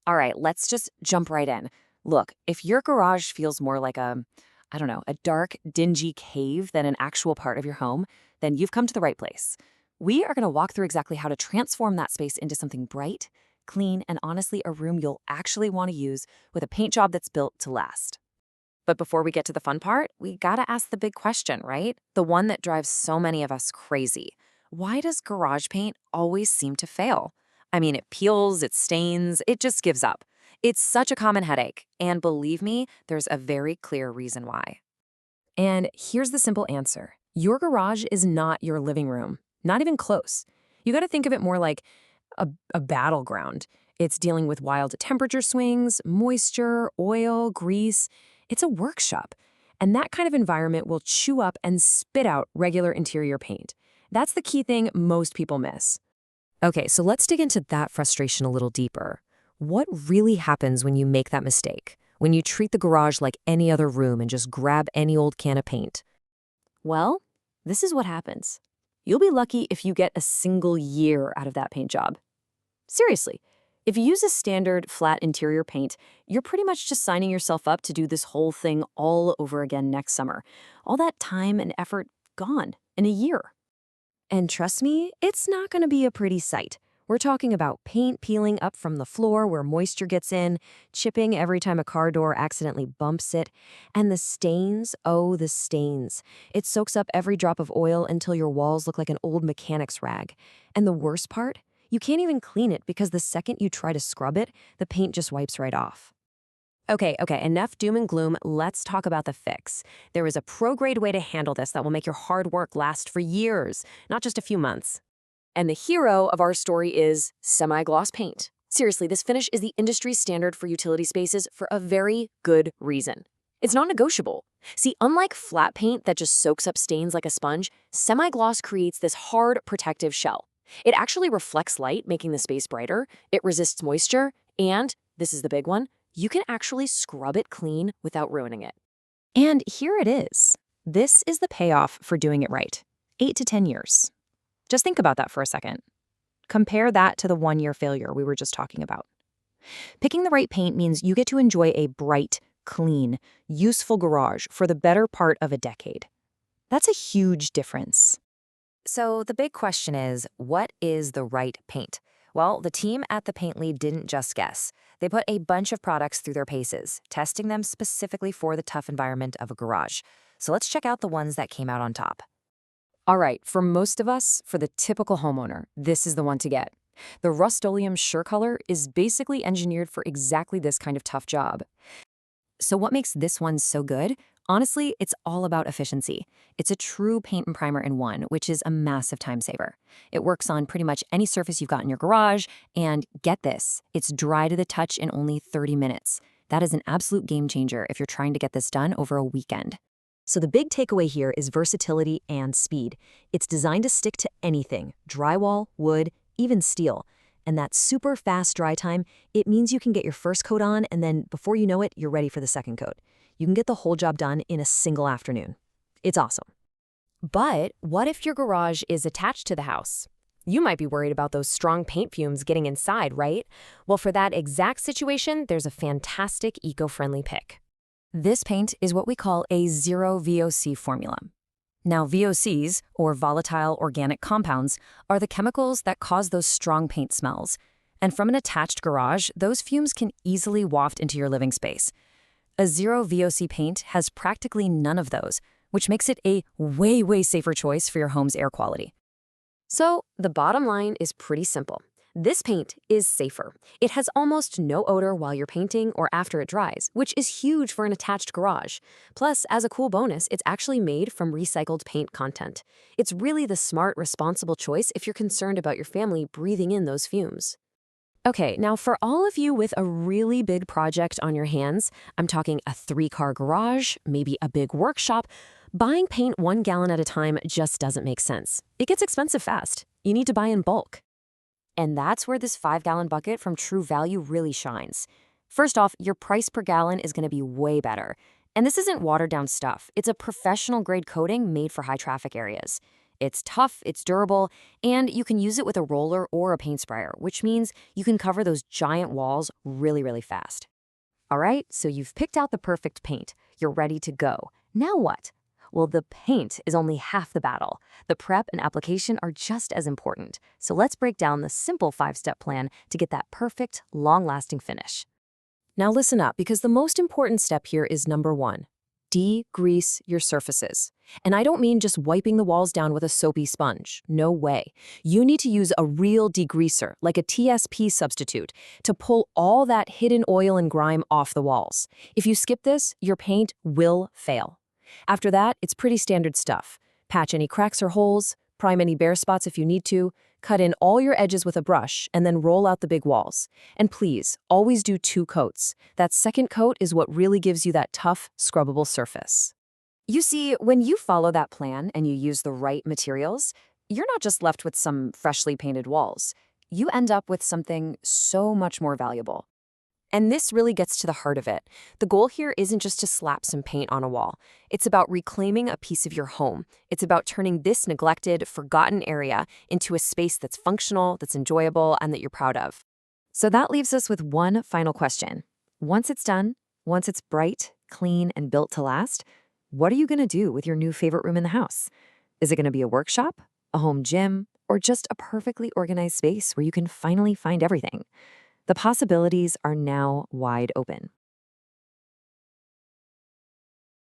All right, let's just jump right in. Look, if your garage feels more like I don't know, a dark, dingy cave than an actual part of your home, then you've come to the right place. We are going to walk through exactly how to transform that space into something bright, clean, and honestly, a room you'll actually want to use with a paint job that's built to last. But before we get to the fun part, we gotta ask the big question, right? The one that drives so many of us crazy. Why does garage paint always seem to fail? I mean, it peels, it stains, it just gives up. It's such a common headache, and believe me, there's a very clear reason why. And here's the simple answer. Your garage is not your living room, not even close. You gotta think of it more like a battleground. It's dealing with wild temperature swings, moisture, oil, grease. It's a workshop. And that kind of environment will chew up and spit out regular interior paint. That's the key thing most people miss. Okay, so let's dig into that frustration a little deeper. What really happens when you make that mistake? When you treat the garage like any other room and just grab any old can of paint? Well, this is what happens. You'll be lucky if you get a single year out of that paint job. Seriously, if you use a standard flat interior paint, you're pretty much just signing yourself up to do this whole thing all over again next summer. All that time and effort gone in a year. And trust me, it's not going to be a pretty sight. We're talking about paint peeling up from the floor where moisture gets in, chipping every time a car door accidentally bumps it, and the stains, oh, the stains. It soaks up every drop of oil until your walls look like an old mechanic's rag. And the worst part? You can't even clean it because the second you try to scrub it, the paint just wipes right off. Okay, enough doom and gloom. Let's talk about the fix. There is a pro-grade way to handle this that will make your hard work last for years, not just a few months. And the hero of our story is semi-gloss paint. Seriously, this finish is the industry standard for utility spaces for a very good reason. It's non-negotiable. See, unlike flat paint that just soaks up stains like a sponge, semi-gloss creates this hard, protective shell. It actually reflects light, making the space brighter, it resists moisture, and, this is the big one, you can actually scrub it clean without ruining it. And here it is. This is the payoff for doing it right. 8 to 10 years. Just think about that for a second. Compare that to the one-year failure we were just talking about. Picking the right paint means you get to enjoy a bright, clean, useful garage for the better part of a decade. That's a huge difference. So the big question is, what is the right paint? Well, the team at the Paintly didn't just guess. They put a bunch of products through their paces, testing them specifically for the tough environment of a garage. So let's check out the ones that came out on top. All right, for most of us, for the typical homeowner, this is the one to get. The Rust-Oleum SureColor is basically engineered for exactly this kind of tough job. So what makes this one so good? Honestly, it's all about efficiency. It's a true paint and primer in one, which is a massive time saver. It works on pretty much any surface you've got in your garage, and get this, it's dry to the touch in only 30 minutes. That is an absolute game changer if you're trying to get this done over a weekend. So the big takeaway here is versatility and speed. It's designed to stick to anything, drywall, wood, even steel. And that super fast dry time, it means you can get your first coat on and then before you know it, you're ready for the second coat. You can get the whole job done in a single afternoon. It's awesome. But what if your garage is attached to the house? You might be worried about those strong paint fumes getting inside, right? Well, for that exact situation, there's a fantastic eco-friendly pick. This paint is what we call a zero VOC formula. Now, VOCs, or volatile organic compounds, are the chemicals that cause those strong paint smells. And from an attached garage, those fumes can easily waft into your living space. A zero VOC paint has practically none of those, which makes it a way safer choice for your home's air quality. So, the bottom line is pretty simple. This paint is safer. It has almost no odor while you're painting or after it dries, which is huge for an attached garage. Plus, as a cool bonus, it's actually made from recycled paint content. It's really the smart, responsible choice if you're concerned about your family breathing in those fumes. Okay, now for all of you with a really big project on your hands, I'm talking a 3-car garage, maybe a big workshop, buying paint 1 gallon at a time just doesn't make sense. It gets expensive fast. You need to buy in bulk. And that's where this 5-gallon bucket from True Value really shines. First off, your price per gallon is going to be way better. And this isn't watered-down stuff. It's a professional-grade coating made for high-traffic areas. It's tough, it's durable, and you can use it with a roller or a paint sprayer, which means you can cover those giant walls really, really fast. All right, so you've picked out the perfect paint. You're ready to go. Now what? Well, the paint is only half the battle. The prep and application are just as important. So let's break down the simple 5-step plan to get that perfect, long-lasting finish. Now listen up, because the most important step here is number 1. Degrease your surfaces. And I don't mean just wiping the walls down with a soapy sponge. No way. You need to use a real degreaser, like a TSP substitute, to pull all that hidden oil and grime off the walls. If you skip this, your paint will fail. After that, it's pretty standard stuff. Patch any cracks or holes, prime any bare spots if you need to, cut in all your edges with a brush, and then roll out the big walls. And please, always do 2 coats. That second coat is what really gives you that tough, scrubbable surface. You see, when you follow that plan and you use the right materials, you're not just left with some freshly painted walls. You end up with something so much more valuable. And this really gets to the heart of it. The goal here isn't just to slap some paint on a wall. It's about reclaiming a piece of your home. It's about turning this neglected, forgotten area into a space that's functional, that's enjoyable, and that you're proud of. So that leaves us with one final question. Once it's done, once it's bright, clean, and built to last, what are you going to do with your new favorite room in the house? Is it going to be a workshop, a home gym, or just a perfectly organized space where you can finally find everything? The possibilities are now wide open.